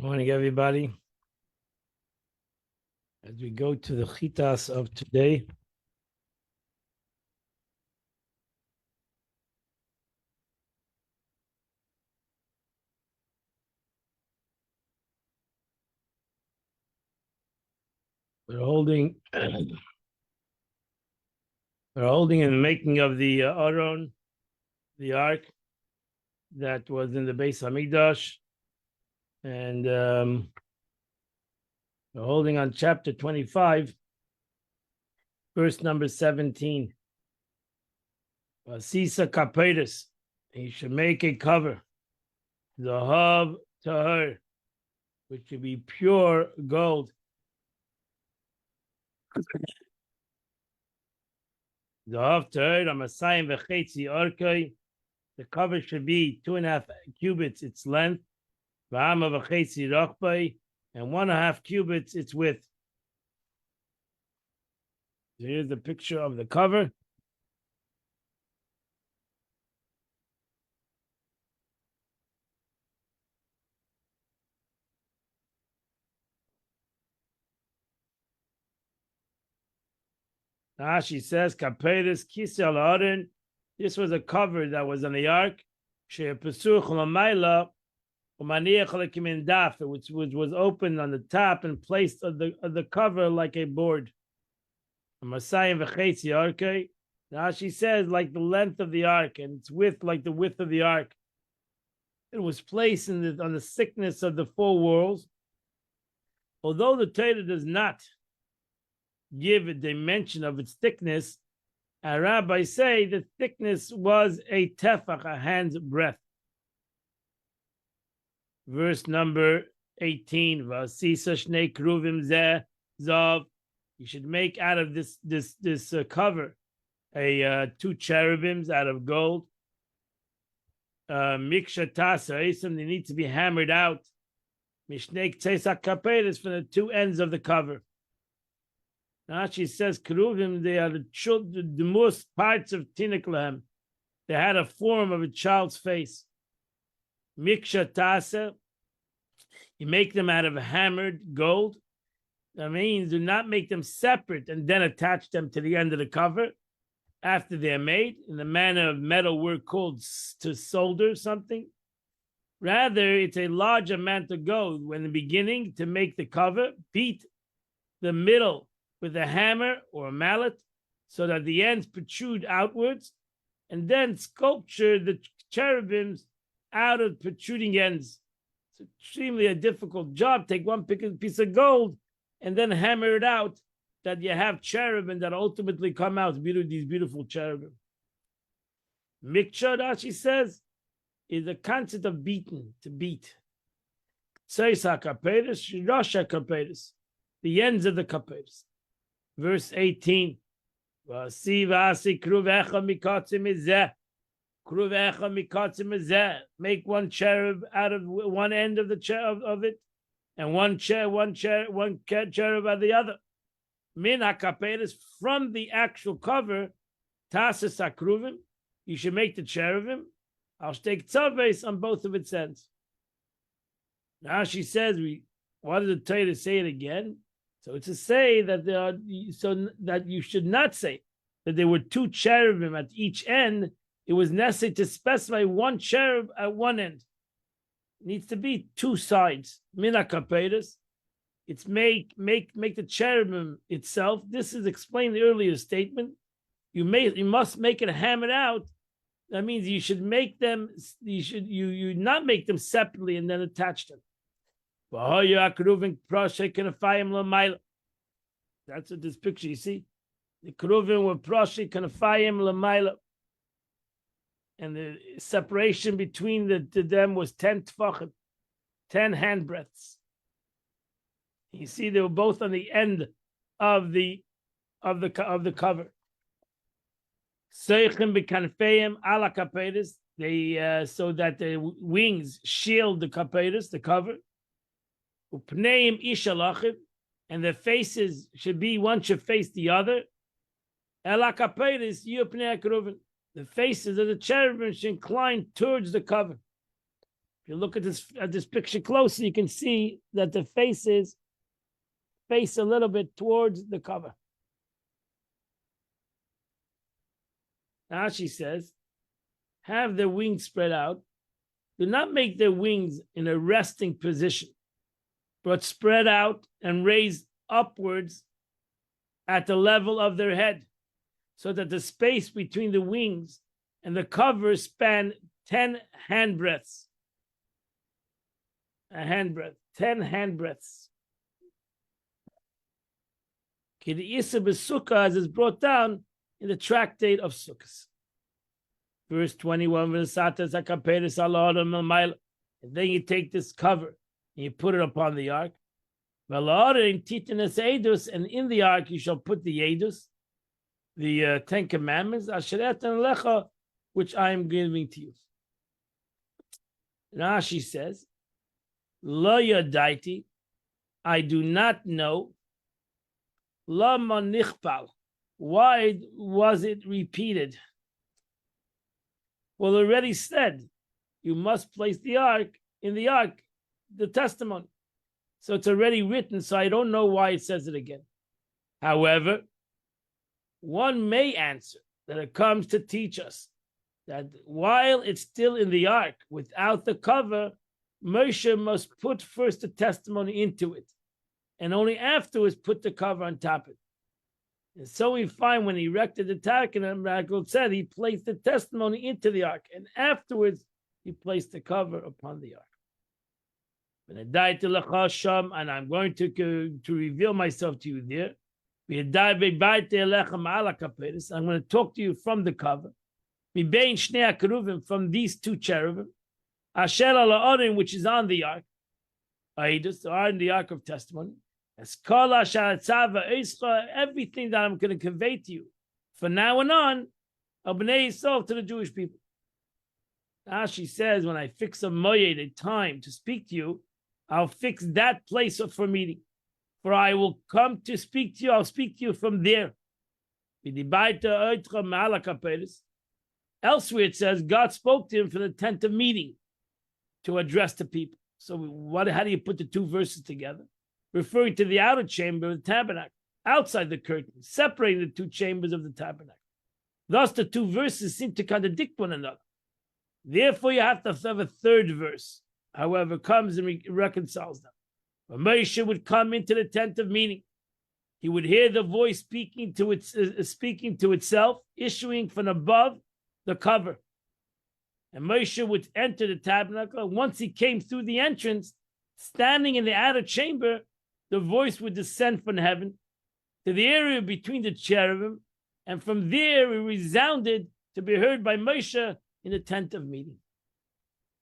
Good morning, everybody. As we go to the chitas of today, we're holding and making of the Aron, the ark that was in the Beis Hamikdash, and we're holding on chapter 25, verse number 17. Sisa kapetis, he should make a cover, zahav tahor, which should be pure gold. Zahav tahor, amasayim v'chetzi arkei. The cover should be 2.5 cubits its length, and 1.5 cubits its width. So here's the picture of the cover. Rashi says, "Kaperis kisel aron." This was a cover that was on the ark, which was opened on the top and placed on the cover like a board. Rashi says, like the length of the ark and its width like the width of the ark. It was placed on the thickness of the four worlds. Although the Torah does not give a dimension of its thickness, our rabbis say the thickness was a tefach, a hand's breadth. Verse number 18, Vasisa shnei kruvim zeh zav. You should make out of this cover a 2 cherubims out of gold. Miksha tasa, they need to be hammered out. Mishnei kteisak kapetis, from the 2 ends of the cover. Now she says, Keruvim, they are the most parts of Tinuk. They had a form of a child's face. Miksha tasa, you make them out of hammered gold. That means do not make them separate and then attach them to the end of the cover after they're made in the manner of metal work called to solder something. Rather, it's a large amount of gold when in the beginning to make the cover, beat the middle with a hammer or a mallet so that the ends protrude outwards, and then sculpture the cherubims out of protruding ends. It's extremely a difficult job. Take one piece of gold and then hammer it out that you have cherubim that ultimately come out these beautiful cherubim. Mikcha, Rashi says, is the concept of beaten, to beat. Tzeisa kapetis, Rasha kapetis, the ends of the kapetis. Verse 18. Make one cherub out of one end of the cherub of it, and one cherub out of the other. Min hakapetis, from the actual cover, tasas akruvim, you should make the cherubim. I'll take tzaves on both of its ends. Now she says, why did the Torah say it again? So it's to say that so that you should not say that there were 2 cherubim at each end. It was necessary to specify 1 cherub at one end. It needs to be 2 sides. Mina kapetis. It's make the cherubim itself. This is explained in the earlier statement. You must make it hammered out. That means you should make them. You not make them separately and then attach them. That's what this picture you see. The Keruvim were proshi kanafayim l'mayla, and the separation between them was 10 tefachim, 10 handbreadths. You see, they were both on the end of the cover. Seichim b'kanfeim ala kapetis. They so that the wings shield the kapetis, the cover. Upneim ishalachim, and their faces should be, one should face the other. Ela kapetis yupnei keruvim. The faces of the cherubim should incline towards the cover. you look at this picture closely, you can see that the faces face a little bit towards the cover. Now she says, have their wings spread out. Do not make their wings in a resting position, but spread out and raise upwards at the level of their head, so that the space between the wings and the cover span 10 handbreadths. A handbreadth, 10 handbreadths. K'di'isa b'sukkah, as is brought down in the tractate of Sukkot. Verse 21, and then you take this cover and you put it upon the ark. And in the ark you shall put the Edus, the 10 Commandments, which I am giving to you. Now she says, Lo yadaiti, I do not know. Lama nichpal, why was it repeated? Well, already said, you must place the ark in the ark, the testimony. So it's already written, so I don't know why it says it again. However, one may answer that it comes to teach us that while it's still in the ark, without the cover, Moshe must put first the testimony into it, and only afterwards put the cover on top of it. And so we find when he erected the tabernacle, it said he placed the testimony into the ark, and afterwards he placed the cover upon the ark. And I'm going to reveal myself to you there. I'm going to talk to you from the cover. From these two cherubim, which is on the ark, are in the ark of testimony. Everything that I'm going to convey to you from now on, to the Jewish people. Now she says, when I fix a moyed, a time to speak to you, I'll fix that place for meeting. For I will come to speak to you, I'll speak to you from there. Elsewhere it says God spoke to him for the tent of meeting to address the people. So how do you put the two verses together? Referring to the outer chamber of the tabernacle, outside the curtain, separating the two chambers of the tabernacle. Thus, the two verses seem to contradict one another. Therefore, you have to have a third verse, however, comes and reconciles them. When Moshe would come into the tent of meeting, he would hear the voice speaking to itself, issuing from above the cover. And Moshe would enter the tabernacle. Once he came through the entrance, standing in the outer chamber, the voice would descend from heaven to the area between the cherubim, and from there it resounded to be heard by Moshe in the tent of meeting.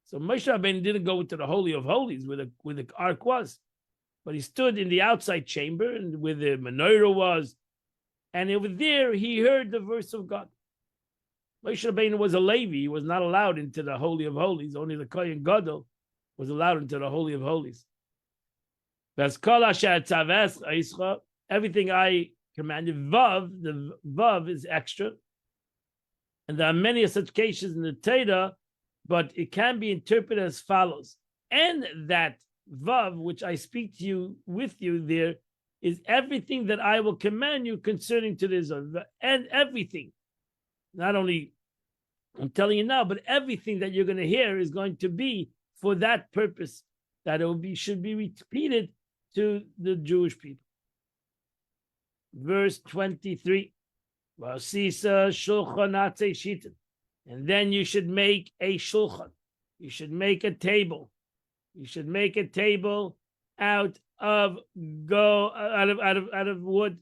So Moshe Rabbeinu didn't go into the Holy of Holies where the ark was, but he stood in the outside chamber and where the menorah was, and over there he heard the voice of God. Moshe Rabbeinu was a Levi; he was not allowed into the Holy of Holies. Only the Kohen Gadol was allowed into the Holy of Holies. Everything I commanded, Vav, the Vav is extra. And there are many such cases in the Torah, but it can be interpreted as follows. And that Vav, which I speak to you with you there, is everything that I will command you concerning to this, and everything. Not only I'm telling you now, but everything that you're going to hear is going to be for that purpose, that it should be repeated to the Jewish people. Verse 23. And then you should make a shulchan. You should make a table. You should make a table out of wood.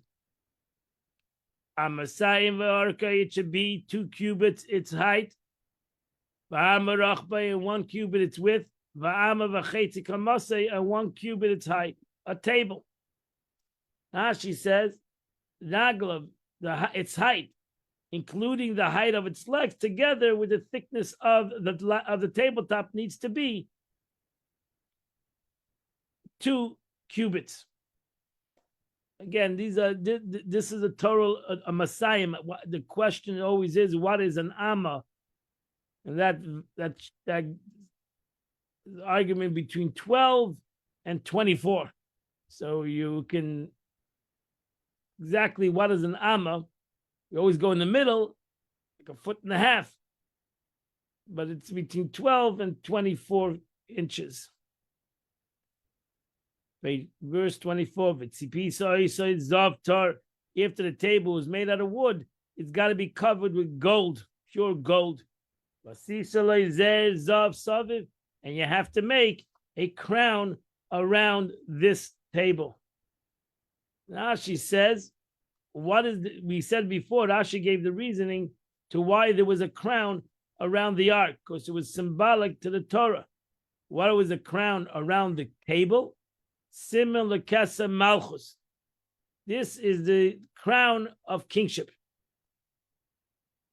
It should be 2 cubits its height. And 1 cubit its width. And 1 cubit its height. A table. Now she says, Naglav, its height, including the height of its legs, together with the thickness of the tabletop, needs to be 2 cubits. Again, this is a total a Messiah. The question always is, what is an amma? And that the argument between 12 and 24. So you can exactly what is an amma. You always go in the middle, like a foot and a half. But it's between 12 and 24 inches. Verse 24, after the table was made out of wood, it's got to be covered with gold, pure gold. And you have to make a crown around this table. Rashi says, we said before, Rashi gave the reasoning to why there was a crown around the ark, because it was symbolic to the Torah. What was a crown around the table? Similar Kesa Malchus. This is the crown of kingship,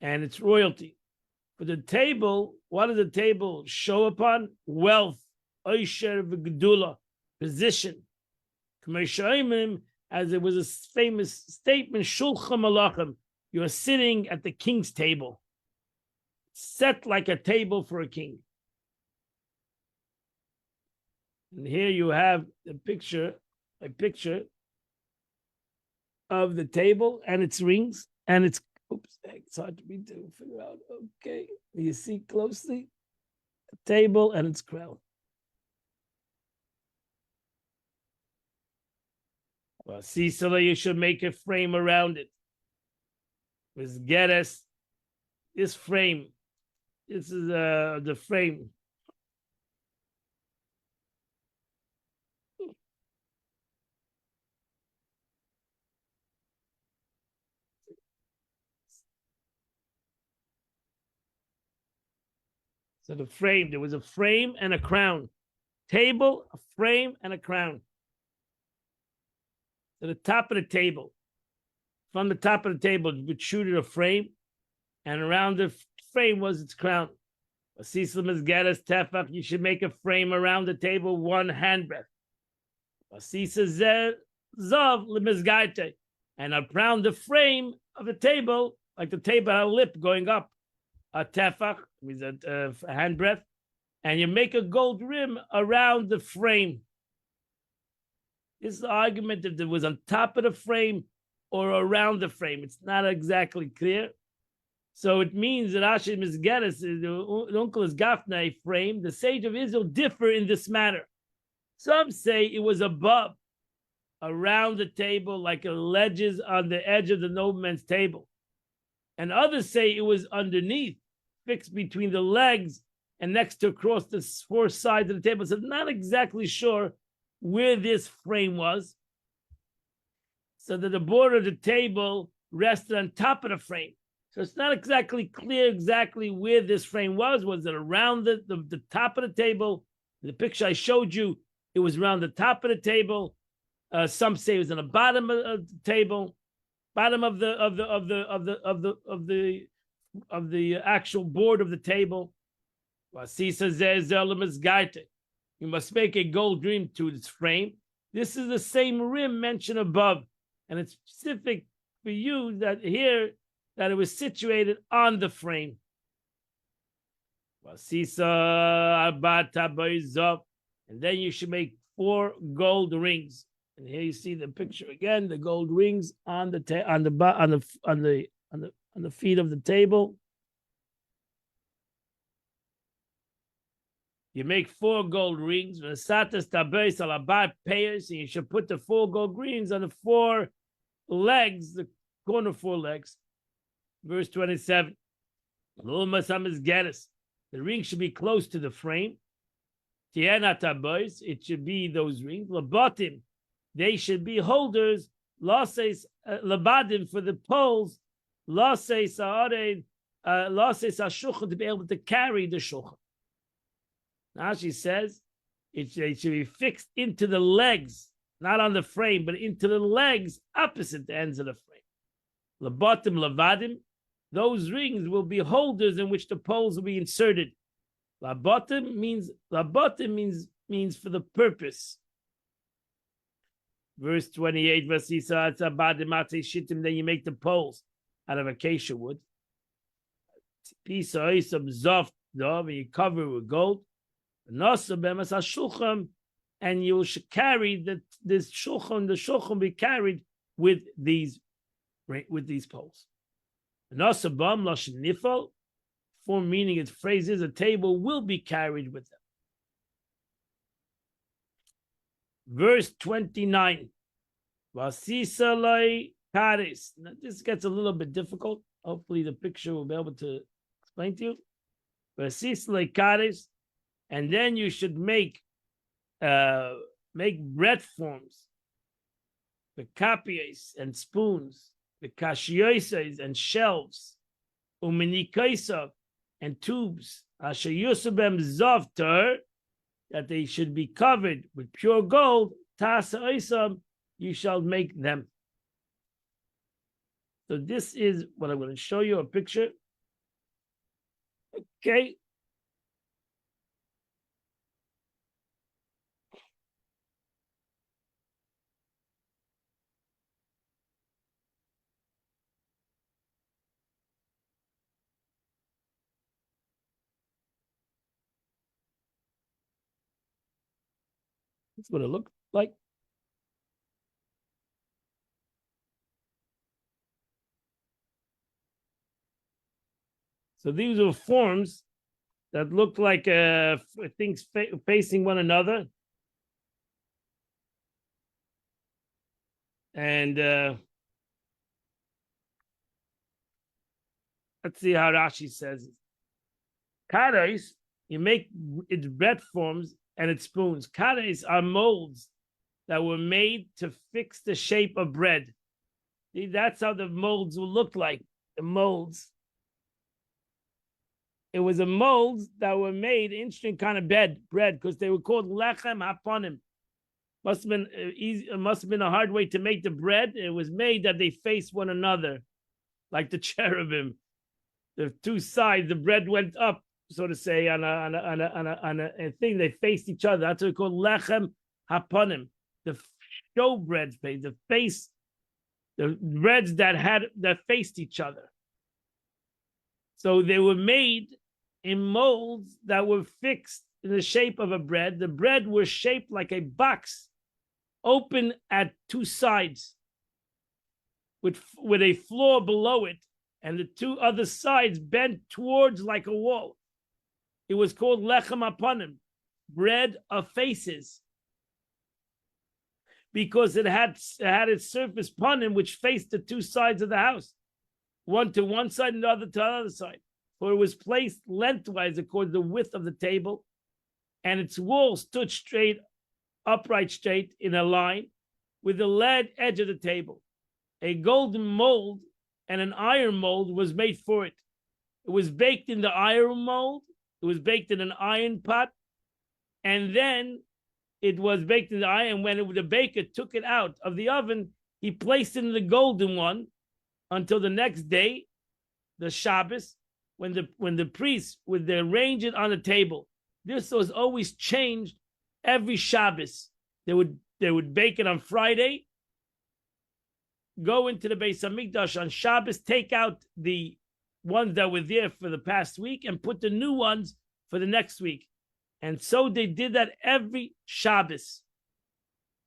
and it's royalty. For the table, what does the table show upon? Wealth, Oisher v'Gedula, position. As it was a famous statement, Shulchan Malachim, you are sitting at the king's table, set like a table for a king. And here you have a picture of the table and its rings and its. Oops, it's hard to figure out. Okay, you see closely the table and its crown. Well, Sisala, you should make a frame around it. With Geres, this frame. This is the frame. So the frame, there was a frame and a crown. Table, a frame, and a crown. To the top of the table. From the top of the table, you protruded a frame, and around the frame was its crown. You should make a frame around the table, one handbreadth. And around the frame of the table, like the table had a lip going up, a tefach, means a handbreadth, and you make a gold rim around the frame. This is the argument if it was on top of the frame or around the frame. It's not exactly clear. So it means that Rashi Mizgeres, the uncle is Gafna frame. The sage of Israel differ in this matter. Some say it was above, around the table, like a ledges on the edge of the nobleman's table. And others say it was underneath, fixed between the legs and next to across the four sides of the table. So I'm not exactly sure where this frame was. So that the border of the table rested on top of the frame. So it's not exactly clear exactly where this frame was. Was it around the top of the table? In the picture I showed you, it was around the top of the table. Some say it was on the bottom of the table, bottom of the actual board of the table. You must make a gold rim to its frame. This is the same rim mentioned above, and it's specific for you that here that it was situated on the frame. And then you should make 4 gold rings. And here you see the picture again, the gold rings on the feet of the table. You make 4 gold rings. And you should put the 4 gold rings on the 4 legs, the corner 4 legs. Verse 27. The ring should be close to the frame. It should be those rings. Labatim, they should be holders. Labadim for the poles. Shulchan, to be able to carry the shulchan. Now she says it should be fixed into the legs, not on the frame, but into the legs opposite the ends of the frame. Labatim, lavadim, those rings will be holders in which the poles will be inserted. Labatim means for the purpose. Verse 28, then you make the poles out of acacia wood. Piece of zoft, and you cover it with gold. Nasa be'emes hashulchan, and you should carry this shulchan. The shulchan be carried with these poles. Nasa bam lashon nifal, form meaning its phrases. A table will be carried with them. Verse 29. Vasisalai kares. Now, this gets a little bit difficult. Hopefully, the picture will be able to explain to you. Vasisalai kares, and then you should make bread forms, the kapies and spoons, the kashioises and shelves, uminikaisa and tubes, asher yusubem zavter, that they should be covered with pure gold. Tasa oisam, you shall make them. So this is what I'm going to show you a picture. Okay. That's what it looks like. So these are forms that look like things facing one another. And let's see how Rashi says it. Kares, you make its bread forms and its spoons. Kares are molds that were made to fix the shape of bread. See, that's how the molds will look like. The molds. It was a molds that were made interesting kind of bread, because they were called lechem haponim. Must have been easy. It must have been a hard way to make the bread. It was made that they face one another, like the cherubim. The two sides, the bread went up, so to say, on a thing. They faced each other. That's what we call lechem haponim. The show bread face, the breads that faced each other. So they were made in molds that were fixed in the shape of a bread. The bread was shaped like a box, open at two sides, with a floor below it, and the two other sides bent towards like a wall. It was called lechem haponim, bread of faces, because it had its surface panim, which faced the two sides of the house, one to one side and the other to the other side. For it was placed lengthwise according to the width of the table, and its wall stood upright straight in a line with the lead edge of the table. A golden mold and an iron mold was made for it. It was baked in the iron mold. It was baked in an iron pot, and then it was baked in the iron. When the baker took it out of the oven, he placed it in the golden one until the next day, the Shabbos, when the priests would arrange it on the table. This was always changed every Shabbos. They would bake it on Friday, go into the Beis Hamikdash on Shabbos, take out the ones that were there for the past week and put the new ones for the next week. And so they did that every Shabbos.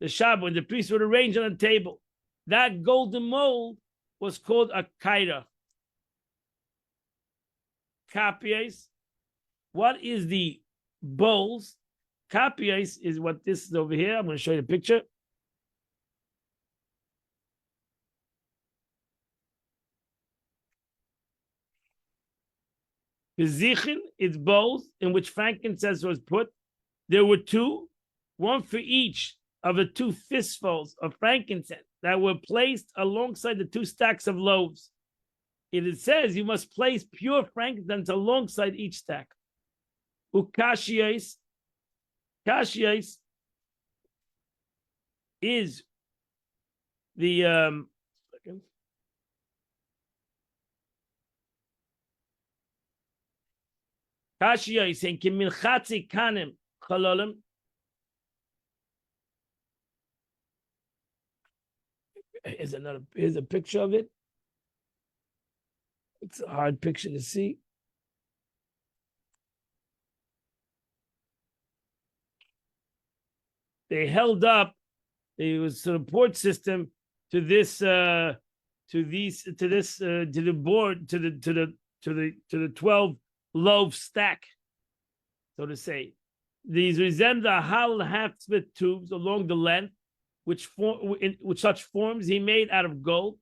The Shabbos, when the priests would arrange on the table, that golden mold was called a kaira. Kapies. What is the bowls? Kapies is what this is over here. I'm going to show you the picture. Bezichin is bowls in which frankincense was put. There were two, one for each of the two fistfuls of frankincense that were placed alongside the two stacks of loaves. It says you must place pure frankincense alongside each stack. Ukashiais, kashiais is the kashiais and kimilchatzi kanim chalolim. Here's a picture of it. It's a hard picture to see. they held up. It was a support system to this to the board to the 12 loaf stack, so to say. These resemble the hollow half split tubes along the length, which such forms he made out of gold.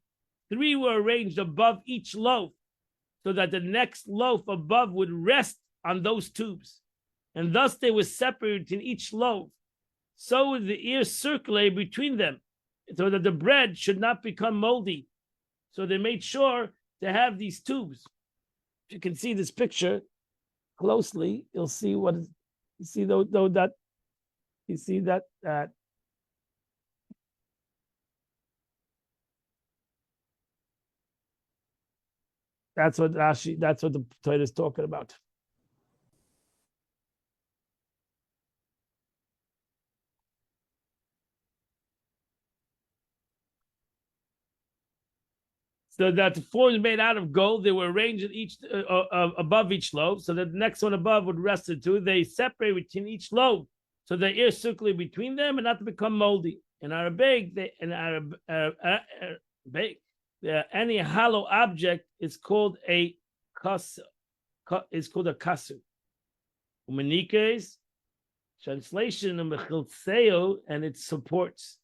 3 were arranged above each loaf, so that the next loaf above would rest on those tubes, and thus they were separated in each loaf. So the ear circulated between them, so that the bread should not become moldy. So they made sure to have these tubes. If you can see this picture closely, you'll see what is, you see though that you see that that's what the Torah is talking about. So that the forms made out of gold, they were arranged each above each loaf, so that the next one above would rest the two. They separate between each loaf, so the air circulate between them and not to become moldy. In Arabic, any hollow object is called a kasu. Is called a kasu. Umanikes, translation of mechilseo, and its supports.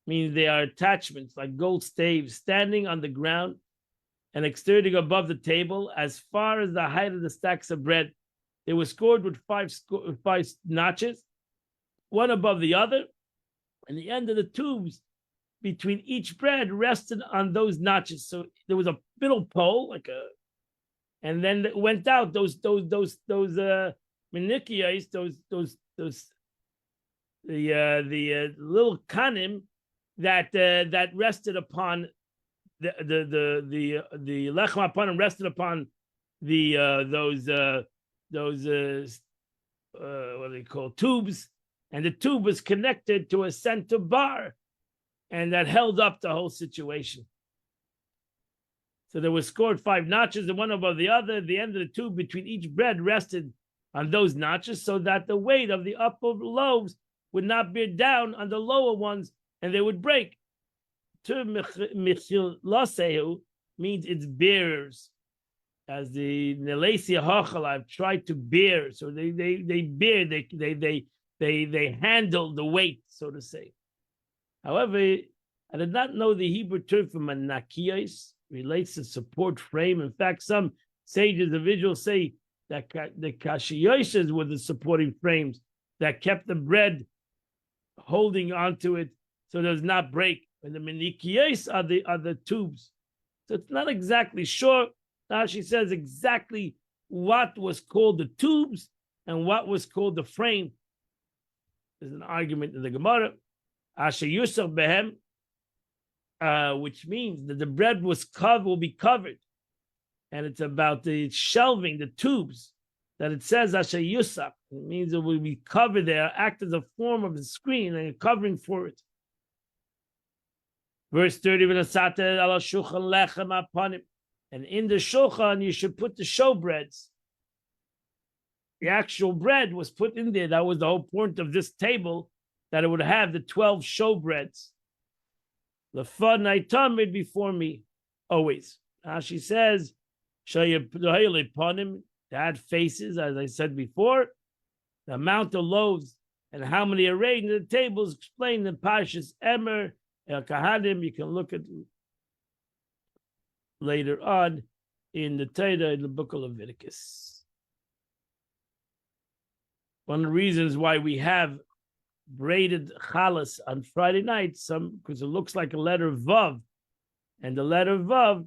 Means they are attachments like gold staves standing on the ground and extending above the table as far as the height of the stacks of bread. They were scored with five notches, one above the other, and the end of the tubes between each bread rested on those notches. So there was a middle pole, and then it went out those manikias, the little kanim that rested upon the lechem upon rested upon those what do they call tubes, and the tube was connected to a center bar, and that held up the whole situation. So there was scored 5 notches, and one above the other. The end of the tube between each bread rested on those notches, so that the weight of the upper loaves would not bear down on the lower ones, and they would break. To Michilasehu means its bearers. As the Nelesia Hochel, I've tried to bear. So they bear, they handle the weight, so to say. However, I did not know the Hebrew term for manakiyos relates to support frame. In fact, some sages of Israel say that the kashiyoshes were the supporting frames that kept the bread holding onto it so it does not break. And the menikiyos are the tubes. So it's not exactly sure. Now she says exactly what was called the tubes and what was called the frame. There's an argument in the Gemara. Asher Yusuf Behem, which means that the bread will be covered. And it's about the shelving, the tubes, that it says Asher Yusuf. It means it will be covered there, act as a form of a screen and a covering for it. Verse 30, and in the shulchan you should put the showbreads. The actual bread was put in there. That was the whole point of this table, that it would have the 12 showbreads. The fun I tamid before me, always. Now she says, to add faces, as I said before, the amount of loaves and how many arranged in the tables explained in Parshas Emer, El Kahanim. You can look at later on in the Torah, in the book of Leviticus. One of the reasons why we have braided chalas on Friday night, because it looks like a letter Vav, and the letter Vav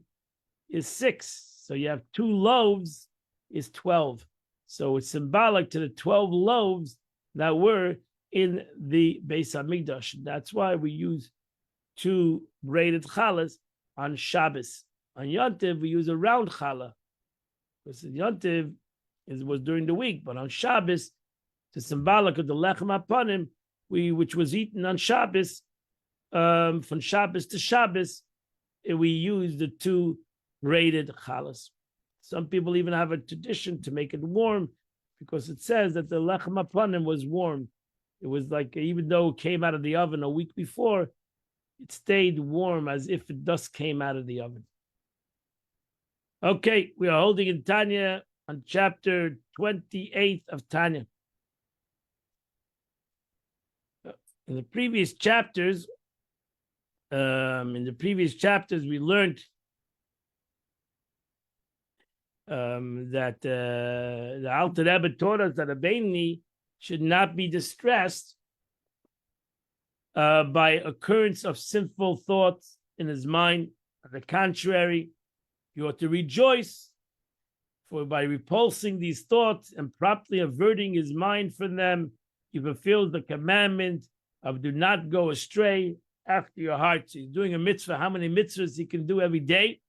is 6. So you have 2 loaves is 12. So it's symbolic to the 12 loaves that were in the Beis Hamikdash. That's why we use 2 braided chalas on Shabbos. On Yontiv, we use a round challah, because Yontiv was during the week, but on Shabbos, it's symbolic of the lechem hapanim, which was eaten on Shabbos, from Shabbos to Shabbos, we use the 2 braided chalas. Some people even have a tradition to make it warm, because it says that the lechem hapanim was warm. It was like, even though it came out of the oven a week before, it stayed warm as if it just came out of the oven. Okay, we are holding in Tanya on chapter 28 of Tanya. In the previous chapters, we learned that the Alter Rebbe taught us that a Beinoni should not be distressed by occurrence of sinful thoughts in his mind. On the contrary, you ought to rejoice, for by repulsing these thoughts and promptly averting his mind from them, he fulfills the commandment of do not go astray after your heart. So he's doing a mitzvah, how many mitzvahs he can do every day,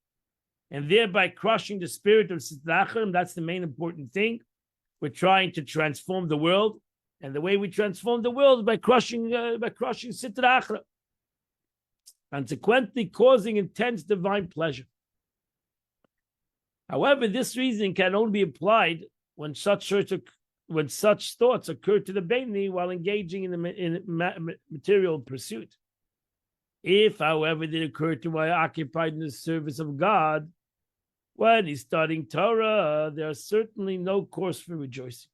and thereby crushing the spirit of Sitra Achra. That's the main important thing. We're trying to transform the world, and the way we transform the world is by crushing Sitra Achra, consequently causing intense divine pleasure. However, this reasoning can only be applied when such thoughts occur to the Beinoni while engaging in material pursuit. If, however, they occur to while occupied in the service of God, when he's studying Torah, there is certainly no cause for rejoicing,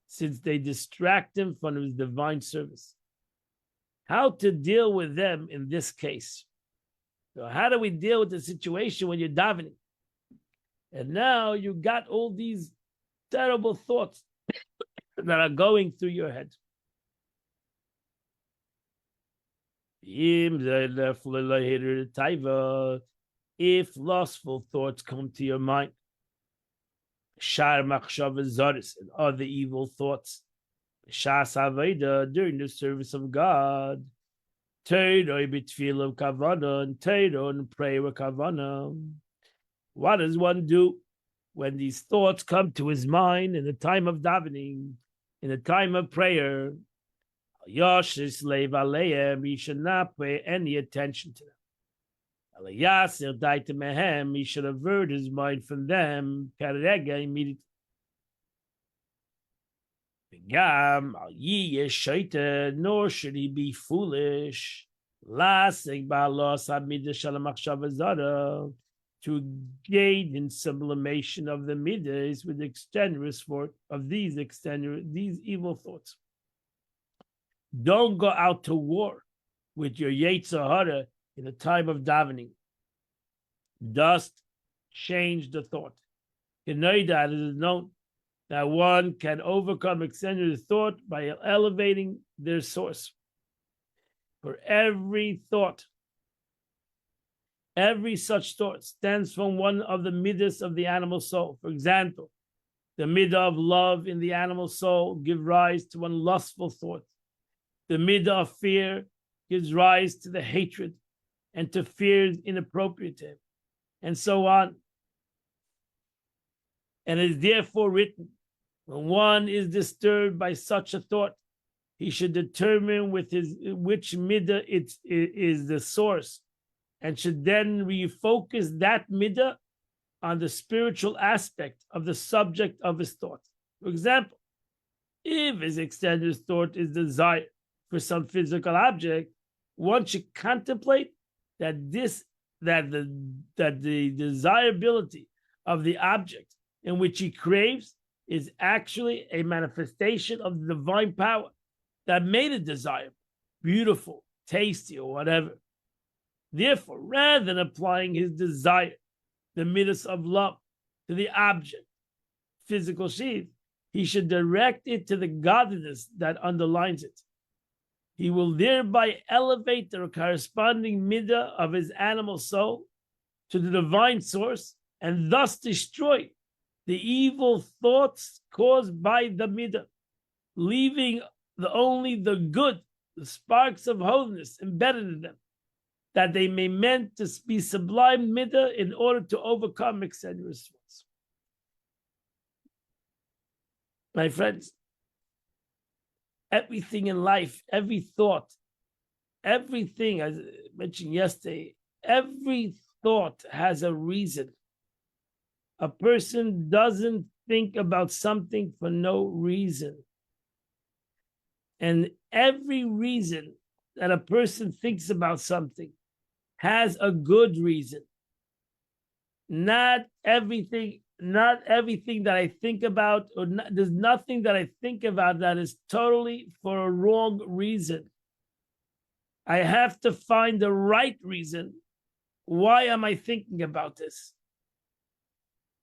since they distract him from his divine service. How to deal with them in this case? So how do we deal with the situation when you're davening? And now you got all these terrible thoughts that are going through your head. If lustful thoughts come to your mind, and other evil thoughts, during the service of God, and prayer with kavanah. What does one do when these thoughts come to his mind in the time of davening, in the time of prayer? He should not pay any attention to them. He should avert his mind from them immediately. Nor should he be foolish to engage in sublimation of the midas with these evil thoughts. Don't go out to war with your Yetzer Hara in the time of davening. Just change the thought. You know that it is known that one can overcome extended thought by elevating their source. For every thought, every such thought stems from one of the midas of the animal soul. For example, the midah of love in the animal soul gives rise to one lustful thought. The midah of fear gives rise to the hatred and to fears inappropriate to him, and so on. And it is therefore written, when one is disturbed by such a thought, he should determine which midah it is the source, and should then refocus that midah on the spiritual aspect of the subject of his thought. For example, if his extended thought is desire for some physical object, one should contemplate that the desirability of the object in which he craves is actually a manifestation of the divine power that made it desirable, beautiful, tasty, or whatever. Therefore, rather than applying his desire, the midas of love, to the object, physical sheath, he should direct it to the godliness that underlines it. He will thereby elevate the corresponding midah of his animal soul to the divine source, and thus destroy the evil thoughts caused by the midah, leaving only the good, the sparks of holiness embedded in them, that they may meant to be sublime midah in order to overcome extenuous thoughts. My friends, everything in life, every thought, everything, as I mentioned yesterday, every thought has a reason. A person doesn't think about something for no reason. And every reason that a person thinks about something has a good reason. Not everything that I think about, or not, there's nothing that I think about that is totally for a wrong reason. I have to find the right reason. Why am I thinking about this?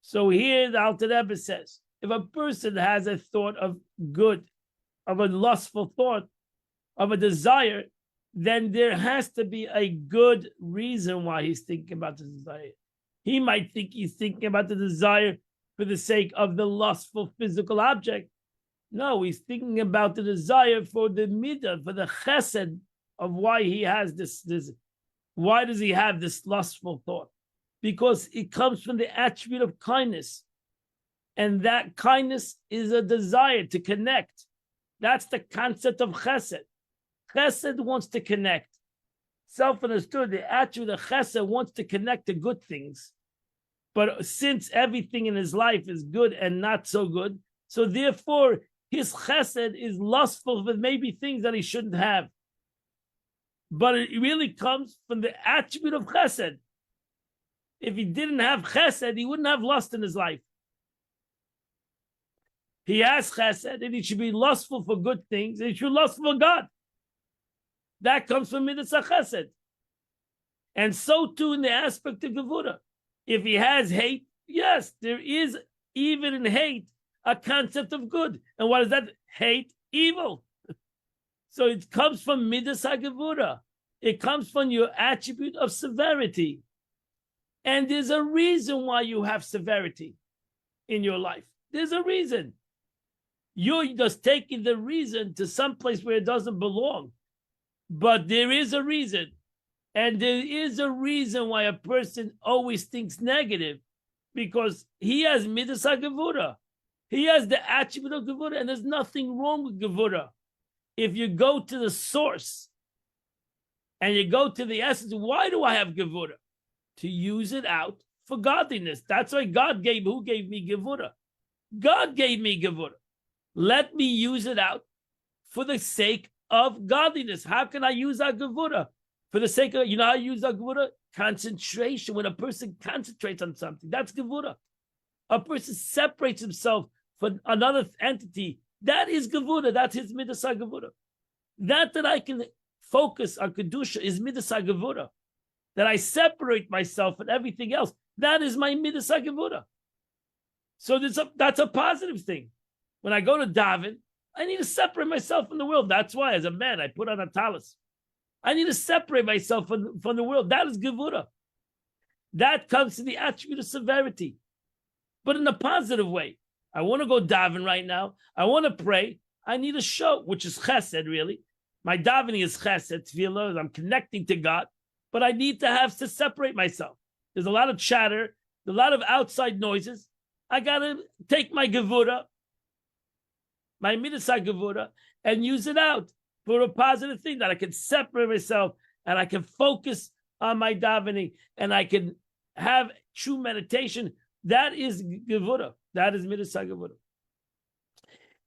So here the Alter Rebbe says, if a person has a thought of good, of a lustful thought, of a desire, then there has to be a good reason why he's thinking about the desire. He might think he's thinking about the desire for the sake of the lustful physical object. No, he's thinking about the desire for the midah, for the chesed of why he has this. Why does he have this lustful thought? Because it comes from the attribute of kindness. And that kindness is a desire to connect. That's the concept of chesed. Chesed wants to connect. Self-understood, the attribute of chesed wants to connect to good things. But since everything in his life is good and not so good, so therefore his chesed is lustful for maybe things that he shouldn't have. But it really comes from the attribute of chesed. If he didn't have chesed, he wouldn't have lust in his life. He has chesed, and he should be lustful for good things, and he should be lustful for God. That comes from midas chesed. And so too in the aspect of gevura. If he has hate, yes, there is even in hate a concept of good. And what is that? Hate, evil. So it comes from midas gevura. It comes from your attribute of severity. And there's a reason why you have severity in your life. There's a reason. You're just taking the reason to some place where it doesn't belong. But there is a reason. And there is a reason why a person always thinks negative, because he has midas gevura. He has the attribute of gevura, and there's nothing wrong with gevura. If you go to the source and you go to the essence, why do I have gevura? To use it out for godliness. That's why God gave, who gave me gevura? God gave me gevura. Let me use it out for the sake of godliness. How can I use our gevura? For the sake of, you know how you use our gevura? Concentration. When a person concentrates on something, that's gevura. A person separates himself from another entity. That is gevura. That's his midas gevura. That I can focus on kedusha is midas gevura. That I separate myself from everything else. That is my midas gevura. So that's a positive thing. When I go to daven, I need to separate myself from the world. That's why, as a man, I put on a talis. I need to separate myself from the world. That is gevura. That comes to the attribute of severity, but in a positive way. I want to go daven right now. I want to pray. I need a show, which is chesed, really. My davening is chesed, tefillah. I'm connecting to God, but I need to separate myself. There's a lot of chatter, a lot of outside noises. I got to take my gevura, my midas gevura, and use it out for a positive thing, that I can separate myself and I can focus on my davening and I can have true meditation. That is gevura. That is midas gevura.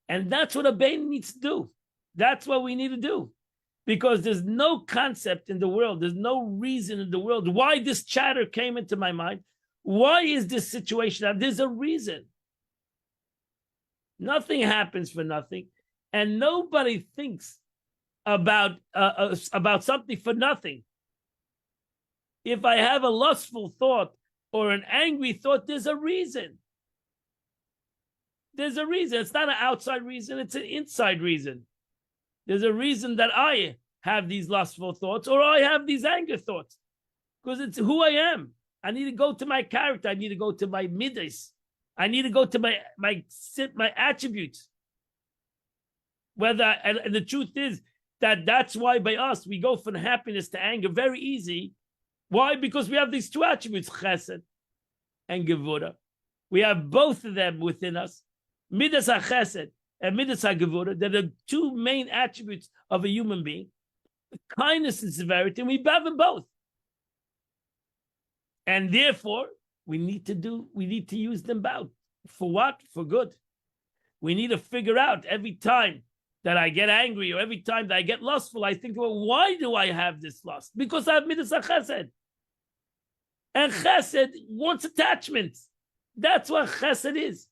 And that's what a Bain needs to do. That's what we need to do. Because there's no concept in the world, there's no reason in the world why this chatter came into my mind. Why is this situation? There's a reason. Nothing happens for nothing. And nobody thinks about something for nothing. If I have a lustful thought or an angry thought, there's a reason. There's a reason. It's not an outside reason, it's an inside reason. There's a reason that I have these lustful thoughts or I have these anger thoughts, because it's who I am. I need to go to my character. I need to go to my midas. I need to go to my attributes. And the truth is that's why by us we go from happiness to anger very easy. Why? Because we have these two attributes, chesed and gevura. We have both of them within us, midas chesed and midas gevura. They're the two main attributes of a human being, kindness and severity, and we have them both. And therefore, we need to use them both. For what? For good. We need to figure out every time that I get angry, or every time that I get lustful, I think, well, why do I have this lust? Because I have midas chesed. And chesed wants attachment. That's what chesed is.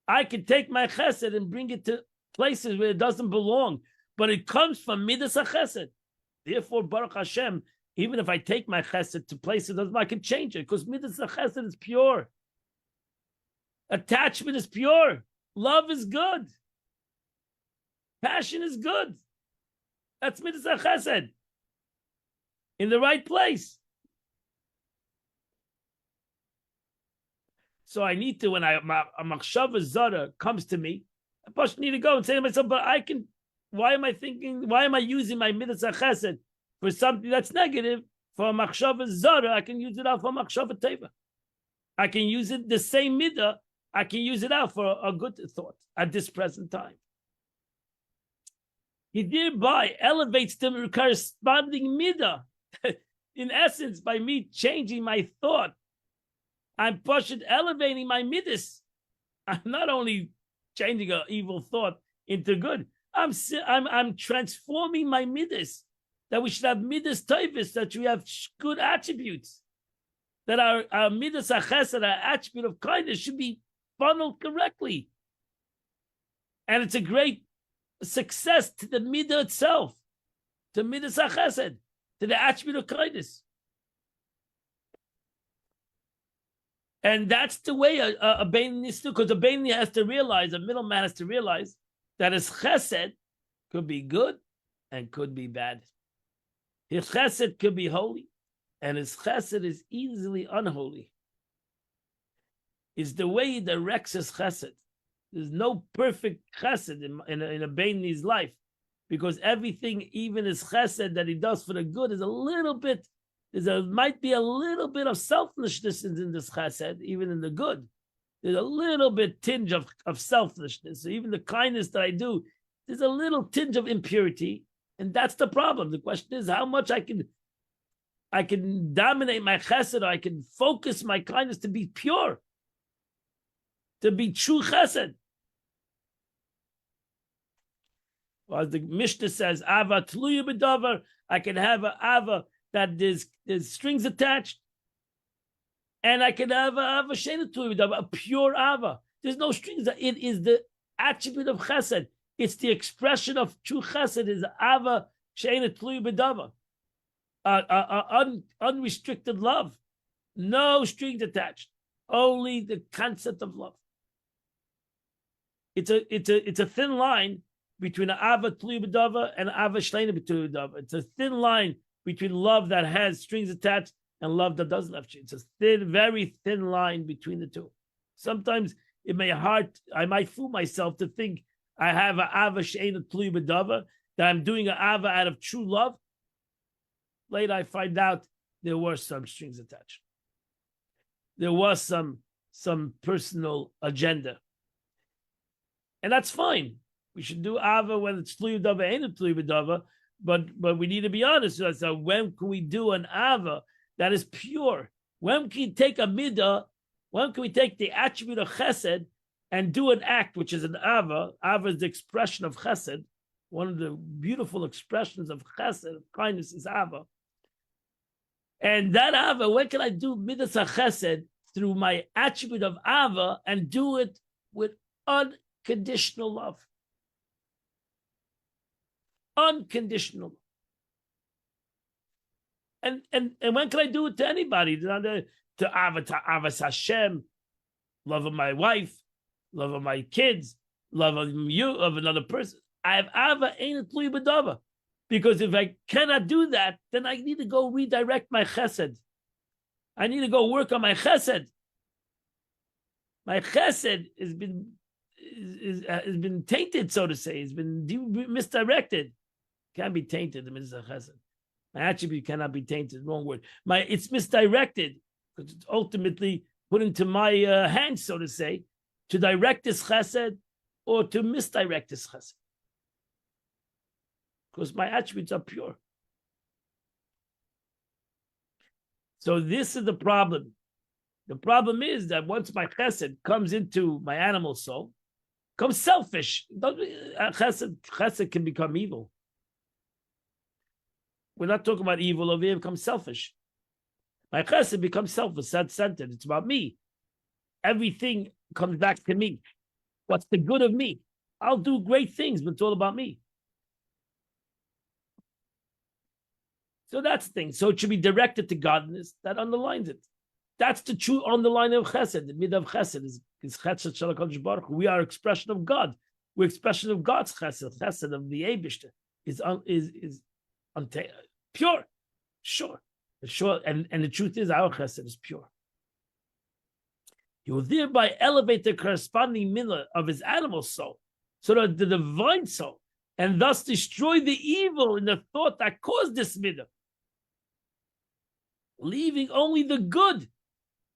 I can take my chesed and bring it to places where it doesn't belong, but it comes from midas chesed. Therefore, Baruch Hashem, even if I take my chesed to places, I can change it because midas chesed is pure. Attachment is pure. Love is good. Passion is good. That's midas chesed. In the right place. So I need to, when a machshava zara comes to me, I just need to go and say to myself, but I can, why am I using my midas chesed for something that's negative? For a machshava zara, I can use it out for machshava teva. I can use it, the same midah, I can use it out for a good thought at this present time. He thereby elevates the corresponding midah. In essence, by me changing my thought, I'm pushing, elevating my midas. I'm not only changing an evil thought into good. I'm transforming my midas. That we should have midas tovos, that we have good attributes. That our midas chesed, our attribute of kindness, should be funneled correctly. And it's a great success to the midah itself, to midas chesed, to the attribute of kindness. And that's the way a Beinoni needs to, because a Beinoni has to realize, a middleman has to realize that his chesed could be good and could be bad. His chesed could be holy, and his chesed is easily unholy. It's the way he directs his chesed. There's no perfect chesed in a Beinoni's life, because everything, even his chesed that he does for the good, is a little bit. Might be a little bit of selfishness in this chesed, even in the good. There's a little bit tinge of selfishness. So even the kindness that I do, there's a little tinge of impurity, and that's the problem. The question is how much I can dominate my chesed, or I can focus my kindness to be pure, to be true chesed. Well, as the Mishnah says, Ava tluya b'davar, I can have an Ava that there's strings attached, and I can have a Ava she'eina tluya b'davar, a pure Ava. There's no strings. It is the attribute of chesed. It's the expression of true chesed. Is Ava she'eina tluya b'davar, unrestricted love, no strings attached, only the concept of love. It's a thin line between an Ava tluya b'davar and an Ava she'eina tluya b'davar. It's a thin line between love that has strings attached and love that doesn't have strings. It's a thin, very thin line between the two. Sometimes I might fool myself to think I have an Ava she'eina tluya b'davar, that I'm doing an Ava out of true love. Later I find out there were some strings attached. There was some personal agenda. And that's fine. We should do Ava when it's tluya b'davar and tluya b'davar, but we need to be honest. So when can we do an Ava that is pure? When can we take a midah? When can we take the attribute of chesed and do an act which is an Ava? Ava is the expression of chesed. One of the beautiful expressions of chesed, of kindness, is Ava. And that Ava, when can I do midas chesed through my attribute of Ava and do it with unconditional love? Unconditional. And when can I do it to anybody? To Avas Hashem, love of my wife, love of my kids, love of you, of another person. I have Ava ain't tluya b'davar. Because if I cannot do that, then I need to go redirect my chesed. I need to go work on my chesed. My chesed has been tainted, so to say. It's been misdirected. Can't be tainted, the mitzvah chesed. My attribute cannot be tainted. Wrong word. It's misdirected because it's ultimately put into my hands, so to say, to direct this chesed or to misdirect this chesed. Because my attributes are pure. So this is the problem. The problem is that once my chesed comes into my animal soul, become selfish. Chesed can become evil. We're not talking about evil over here, become selfish. My chesed becomes selfish, self-centered. It's about me. Everything comes back to me. What's the good of me? I'll do great things, but it's all about me. So that's the thing. So it should be directed to godliness. That underlines it. That's the true underline of chesed. The mid of chesed is chesed shel HaKadosh Baruch Hu. We are expression of God. We're expression of God's chesed. Chesed of the Eibishter is pure, sure, and the truth is our chesed is pure. He will thereby elevate the corresponding milah of his animal soul, so that the divine soul, and thus destroy the evil in the thought that caused this midah, leaving only the good.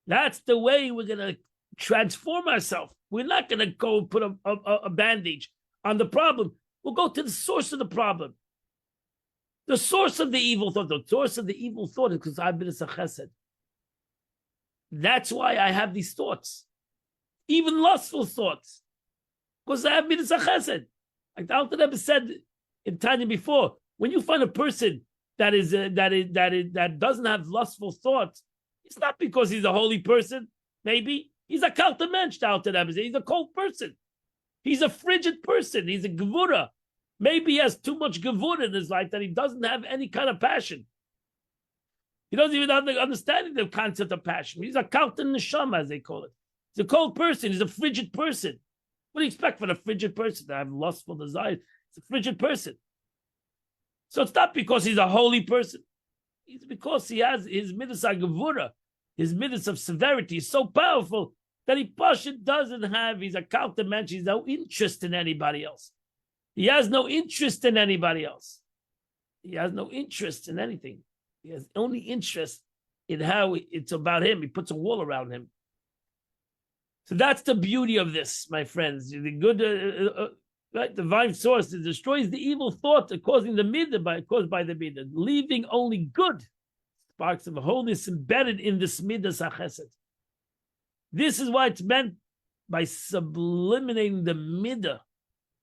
That's the way we're going to transform ourselves. We're not going to go put a bandage on the problem. We'll go to the source of the problem. The source of the evil thought. The source of the evil thought is because I've been a chesed. That's why I have these thoughts, even lustful thoughts, because I have been a chesed. Like the Alter Rebbe said in Tanya before, when you find a person that doesn't have lustful thoughts, it's not because he's a holy person. Maybe he's a kalta mensch. The Alter Rebbe said he's a cold person. He's a frigid person. He's a gevura. Maybe he has too much gevura in his life that he doesn't have any kind of passion. He doesn't even understand the concept of passion. He's a kalta neshama, as they call it. He's a cold person. He's a frigid person. What do you expect from a frigid person to have lustful desires? He's a frigid person. So it's not because he's a holy person. It's because he has his midas gevura, his midas of severity is so powerful that he doesn't have, he's a kalta mensch, he's no interest in anybody else. He has no interest in anybody else. He has no interest in anything. He has only interest in how it's about him. He puts a wall around him. So that's the beauty of this, my friends. The good, right, divine source that destroys the evil thought causing the midah caused by the midah, leaving only good sparks of holiness embedded in this midas chesed. This is why it's meant by sublimating the midah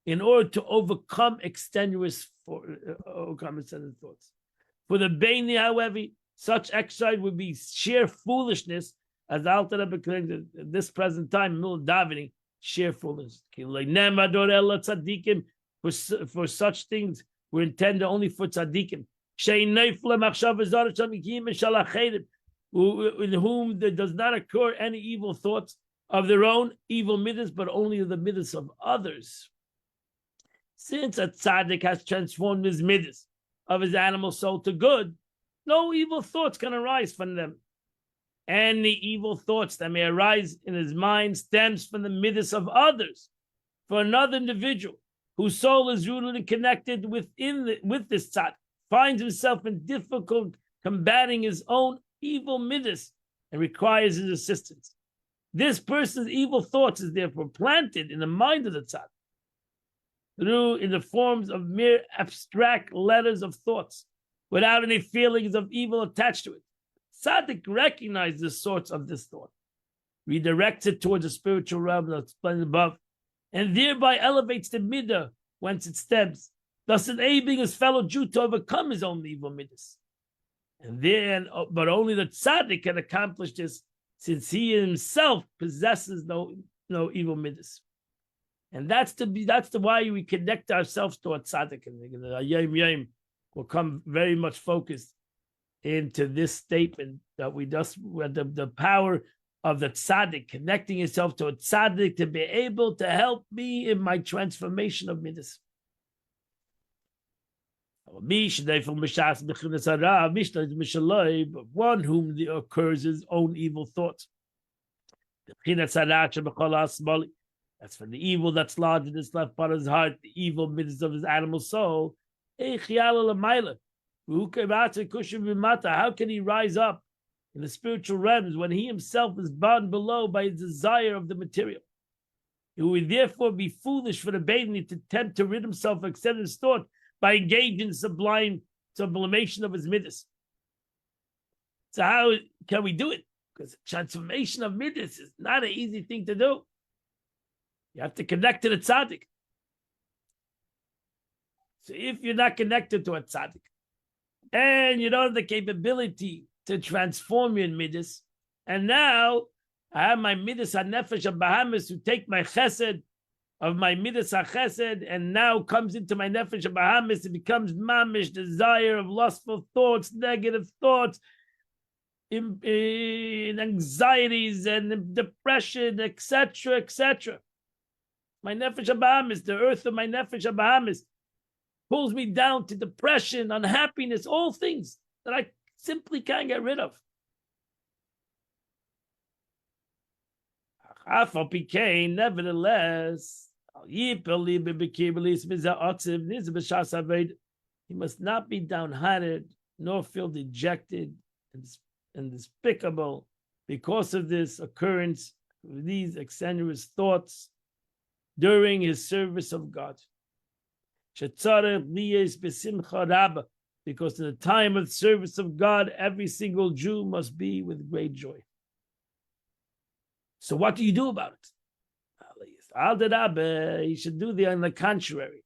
in order to overcome extenuous thoughts. For the Beini, however, such exercise would be sheer foolishness, as the Alter Rebbe claims at this present time, middle davening, sheer foolishness. For such things were intended only for tzaddikim, in whom there does not occur any evil thoughts of their own evil midas, but only the midas of others. Since a tzaddik has transformed his midas of his animal soul to good, no evil thoughts can arise from them. Any evil thoughts that may arise in his mind stems from the midas of others. For another individual whose soul is rooted and connected with this tzaddik finds himself in difficult combating his own evil midas and requires his assistance. This person's evil thoughts is therefore planted in the mind of the tzaddik in the forms of mere abstract letters of thoughts without any feelings of evil attached to it. Tzaddik recognizes the source of this thought, redirects it towards the spiritual realm that's explained above, and thereby elevates the midah whence it stems, thus enabling his fellow Jew to overcome his own evil midas. But only the tzaddik can accomplish this, since he himself possesses no evil midas. And that's the why we connect ourselves to a tzaddik. And the Yom Yom will come very much focused into this statement that the power of the tzaddik, connecting himself to a tzaddik to be able to help me in my transformation of midas. One whom occurs his own evil thoughts. That's for the evil that's lodged in his left part of his heart, the evil midas of his animal soul. How can he rise up in the spiritual realms when he himself is bound below by his desire of the material? It would therefore be foolish for the Beini to attempt to rid himself of extended thought by engaging in sublimation of his midas. So how can we do it? Because transformation of midas is not an easy thing to do. You have to connect to the tzaddik. So if you're not connected to a tzaddik, and you don't have the capability to transform your midas, and now I have my midas hanefesh of Bahamas who take my chesed of my midas chesed, and now comes into my nefesh of Bahamas. It becomes mamish desire of lustful thoughts, negative thoughts, in anxieties and depression, etc., etc. My nefesh of Bahamas, the earth of my nefesh of Bahamas, pulls me down to depression, unhappiness, all things that I simply can't get rid of. Nevertheless, he must not be downhearted, nor feel dejected and despicable because of this occurrence, these extraneous thoughts during his service of God. Because in the time of service of God, every single Jew must be with great joy. So what do you do about it? He should do on the contrary.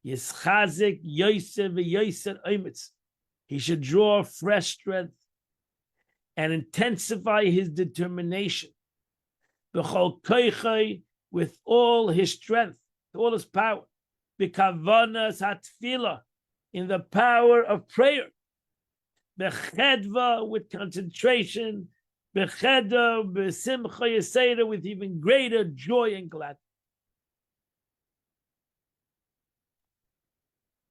He should draw fresh strength and intensify his determination with all his strength, all his power. B'kavanas hatfila, in the power of prayer. Bechedva, with concentration. Becheda, b'simcha yeseda, with even greater joy and gladness.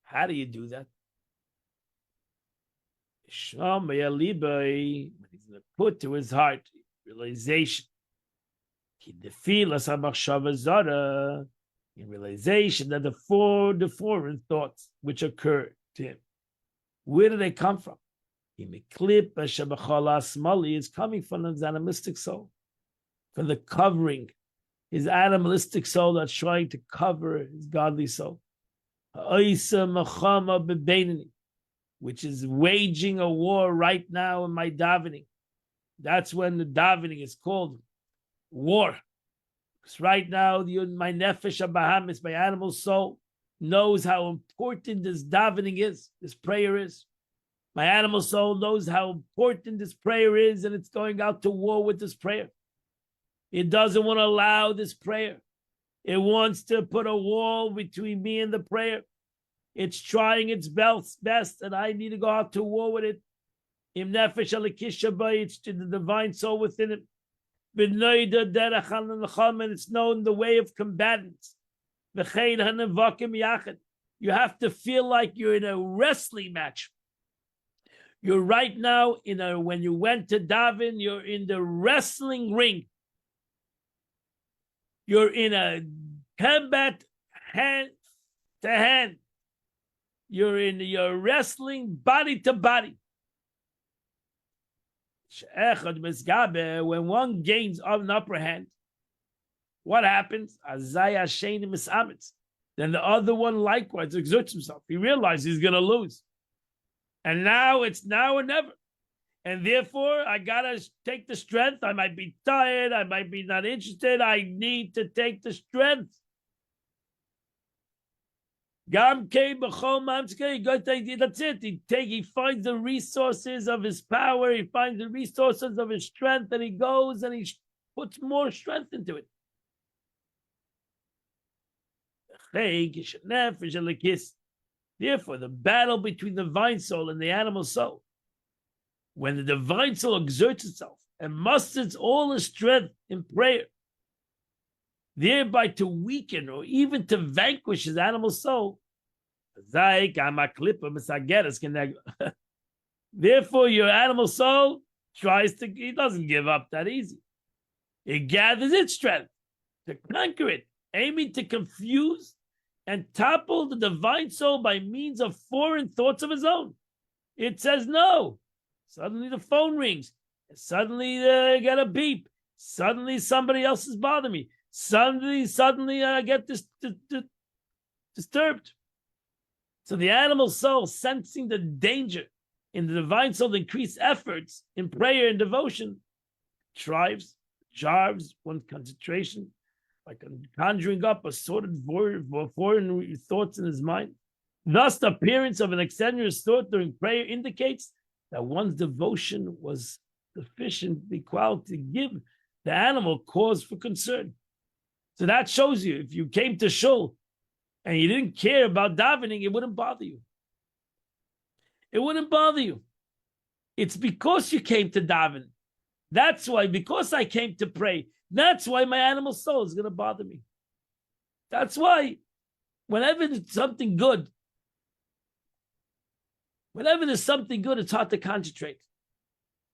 How do you do that? When he's going to put to his heart realization. In realization that the foreign thoughts which occur to him, where do they come from? Is coming from his animalistic soul, from the covering, his animalistic soul that's trying to cover his godly soul, which is waging a war right now in my davening. That's when the davening is called war. Because right now, my nefesh of Bahamas, my animal soul, knows how important this davening is, this prayer is. My animal soul knows how important this prayer is, and it's going out to war with this prayer. It doesn't want to allow this prayer. It wants to put a wall between me and the prayer. It's trying its best, and I need to go out to war with it. Im nefesh alikisha bay, it's the divine soul within it. And it's known the way of combatants. You have to feel like you're in a wrestling match. You're right now when you went to daven, you're in the wrestling ring. You're in a combat hand to hand. You're wrestling body to body. When one gains an upper hand, what happens? Then the other one likewise exerts himself. He realizes he's going to lose. And now it's now or never. And therefore, I got to take the strength. I might be tired. I might be not interested. I need to take the strength. That's it. He finds the resources of his power. He finds the resources of his strength, and he goes and he puts more strength into it. Therefore, the battle between the divine soul and the animal soul, when the divine soul exerts itself and musters all his strength in prayer, thereby to weaken or even to vanquish his animal soul, therefore your animal soul he doesn't give up that easy. It gathers its strength to conquer it, aiming to confuse and topple the divine soul by means of foreign thoughts of his own. It says no. Suddenly the phone rings. Suddenly I get a beep. Suddenly somebody else is bothering me. Suddenly I get disturbed. So the animal soul, sensing the danger in the divine soul, increased efforts in prayer and devotion, drives one's concentration like conjuring up assorted foreign thoughts in his mind. Thus, the appearance of an extraneous thought during prayer indicates that one's devotion was sufficiently quality to give the animal cause for concern. So that shows you, if you came to shul and you didn't care about davening, it wouldn't bother you. It wouldn't bother you. It's because you came to daven. That's why, because I came to pray, that's why my animal soul is going to bother me. That's why whenever there's something good, it's hard to concentrate.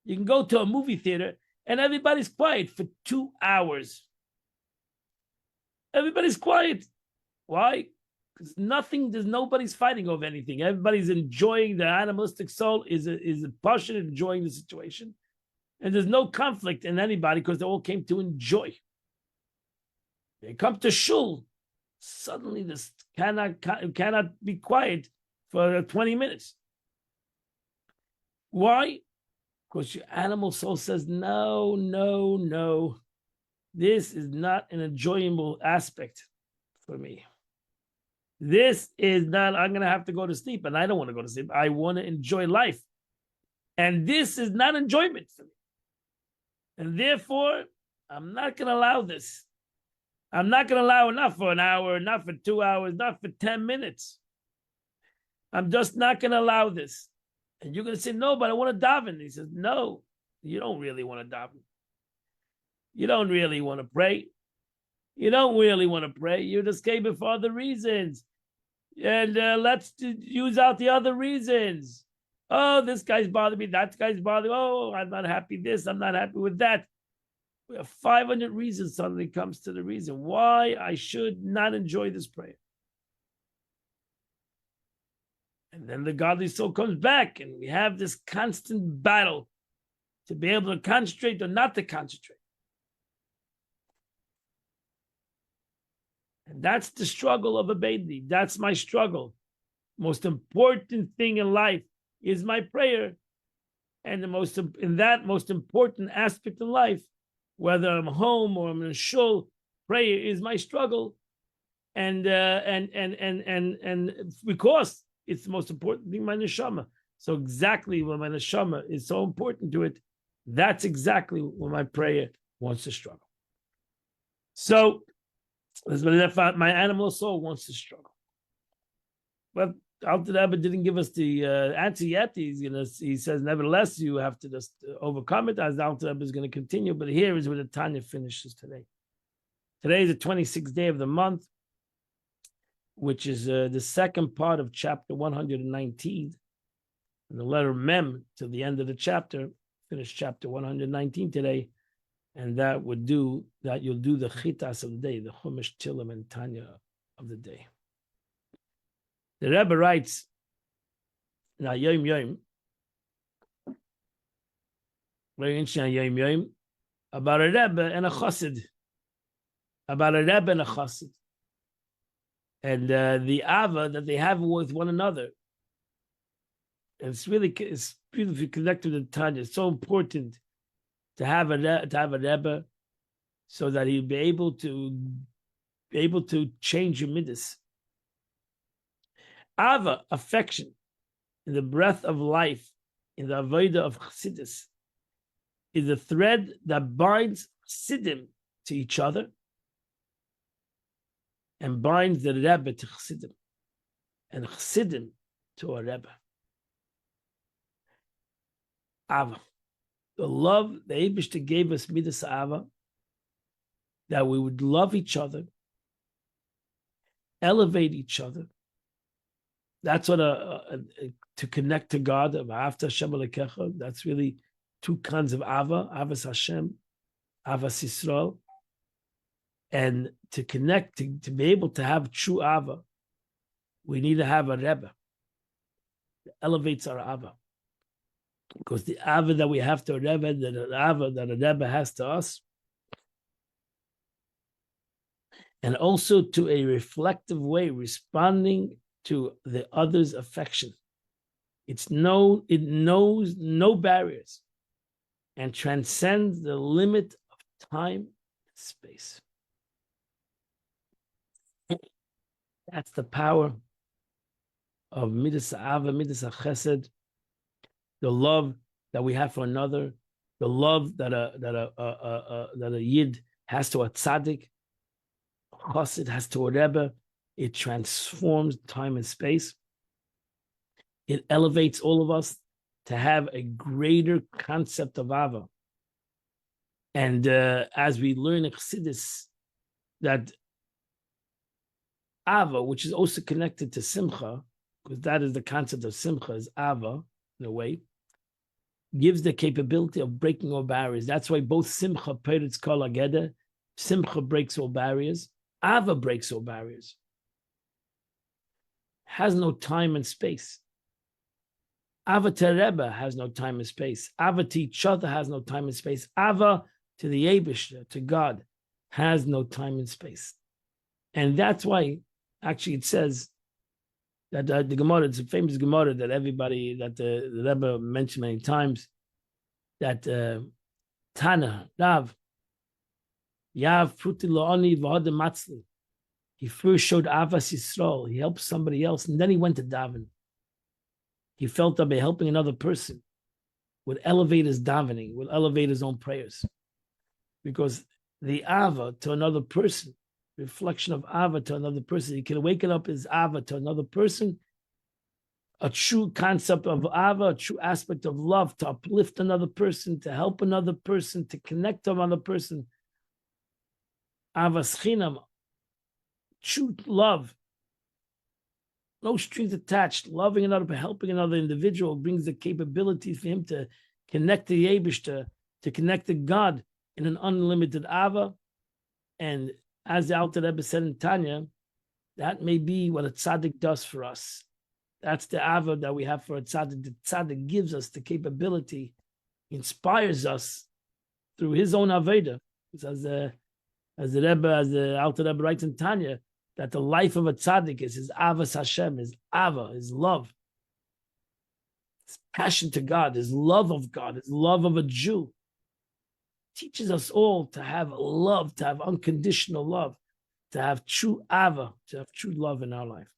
You can go to a movie theater and everybody's quiet for 2 hours. Everybody's quiet. Why? Because nobody's fighting over anything. Everybody's enjoying, the animalistic soul is passionate, enjoying the situation. And there's no conflict in anybody because they all came to enjoy. They come to shul, suddenly this cannot be quiet for 20 minutes. Why? Because your animal soul says, no, no, no. This is not an enjoyable aspect for me. This is not, I'm going to have to go to sleep, and I don't want to go to sleep. I want to enjoy life. And this is not enjoyment for me. And therefore, I'm not going to allow this. I'm not going to allow not for an hour, not for 2 hours, not for 10 minutes. I'm just not going to allow this. And you're going to say, no, but I want to daven. He says, no, you don't really want to daven. You don't really want to pray. You don't really want to pray. You just came for other reasons. And let's use out the other reasons. Oh, this guy's bothering me. That guy's bothering me. Oh, I'm not happy this. I'm not happy with that. We have 500 reasons suddenly comes to the reason why I should not enjoy this prayer. And then the godly soul comes back, and we have this constant battle to be able to concentrate or not to concentrate. And that's the struggle of a baby. That's my struggle. Most important thing in life is my prayer. And the most important aspect in life, whether I'm home or I'm in a shul, prayer is my struggle. And because it's the most important thing, my neshama. So exactly when my neshama is so important to it, that's exactly when my prayer wants to struggle. So my animal soul wants to struggle. But Alter Rebbe didn't give us the answer yet. He says, nevertheless, you have to just overcome it, as Alter Rebbe is going to continue. But here is where the Tanya finishes today. Today is the 26th day of the month, which is the second part of chapter 119. And the letter Mem to the end of the chapter, finish chapter 119 today. And that you'll do the chitas of the day, the Chumash, Tilim, and Tanya of the day. The Rebbe writes, now Yom Yom, very interesting Yom Yom, about a Rebbe and a Chassid. About a Rebbe and a Chassid. And the Ava that they have with one another. And it's beautifully connected to Tanya. It's so important to have a Rebbe so that he'll be able to change your midas. Ava, affection, in the breath of life, in the avodah of Chassidus, is a thread that binds Chassidim to each other and binds the Rebbe to Chassidim and Chassidim to a Rebbe. Ava. The love, the Eibishter gave us midas Ava, that we would love each other, elevate each other. That's what to connect to God, that's really two kinds of Ava, Avas Hashem, Avas Yisrael. And to connect, to be able to have true Ava, we need to have a Rebbe that elevates our Ava. Because the Ava that we have to a Rebbe, the Ava that a Rebbe has to us, and also to a reflective way, responding to the other's affection. It knows no barriers and transcends the limit of time and space. That's the power of Midas Ava, Midas Chesed, the love that we have for another, the love that a Yid has to a tzaddik, Chassid has to a Rebbe. It transforms time and space. It elevates all of us to have a greater concept of Ava. And as we learn in Chassidus, that Ava, which is also connected to Simcha, because that is the concept of Simcha, is Ava, in a way, gives the capability of breaking all barriers. That's why both Simcha, Peretz Kol Ageda, Simcha breaks all barriers, Ava breaks all barriers. Has no time and space. Ava to Rebbe has no time and space. Ava to each other has no time and space. Ava to the Eibishter, to God, has no time and space. And that's why, actually, it says that the Gemara, it's a famous Gemara that everybody, that the Rebbe mentioned many times, that Tana, Rav, Yav Pruti Lo'ani V'Hadem Matzli. He first showed Avas Yisrael. He helped somebody else, and then he went to daven. He felt that by helping another person would elevate his davening, would elevate his own prayers. Because the Ava to another person, reflection of Ava to another person, he can awaken up his Ava to another person, a true concept of Ava, a true aspect of love, to uplift another person, to help another person, to connect to another person. Avas Chinam, true love, no strings attached, loving another, helping another individual brings the capability for him to connect to the Eibishter, to connect to God in an unlimited Ava. And as the Alter Rebbe said in Tanya, that may be what a tzaddik does for us. That's the Ava that we have for a tzaddik. The tzaddik gives us the capability, inspires us through his own Aveda. As the Rebbe, as the Alter Rebbe writes in Tanya, that the life of a tzaddik is his Avas Hashem, his Ava, his love, his passion to God, his love of God, his love of a Jew. Teaches us all to have love, to have unconditional love, to have true Ava, to have true love in our life.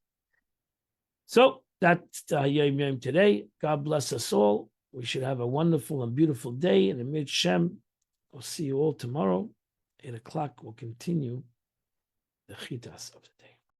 So that's Yom Yom today. God bless us all. We should have a wonderful and beautiful day. And Amir Shem, I'll see you all tomorrow. 8 o'clock, we'll continue the Chitas of the day.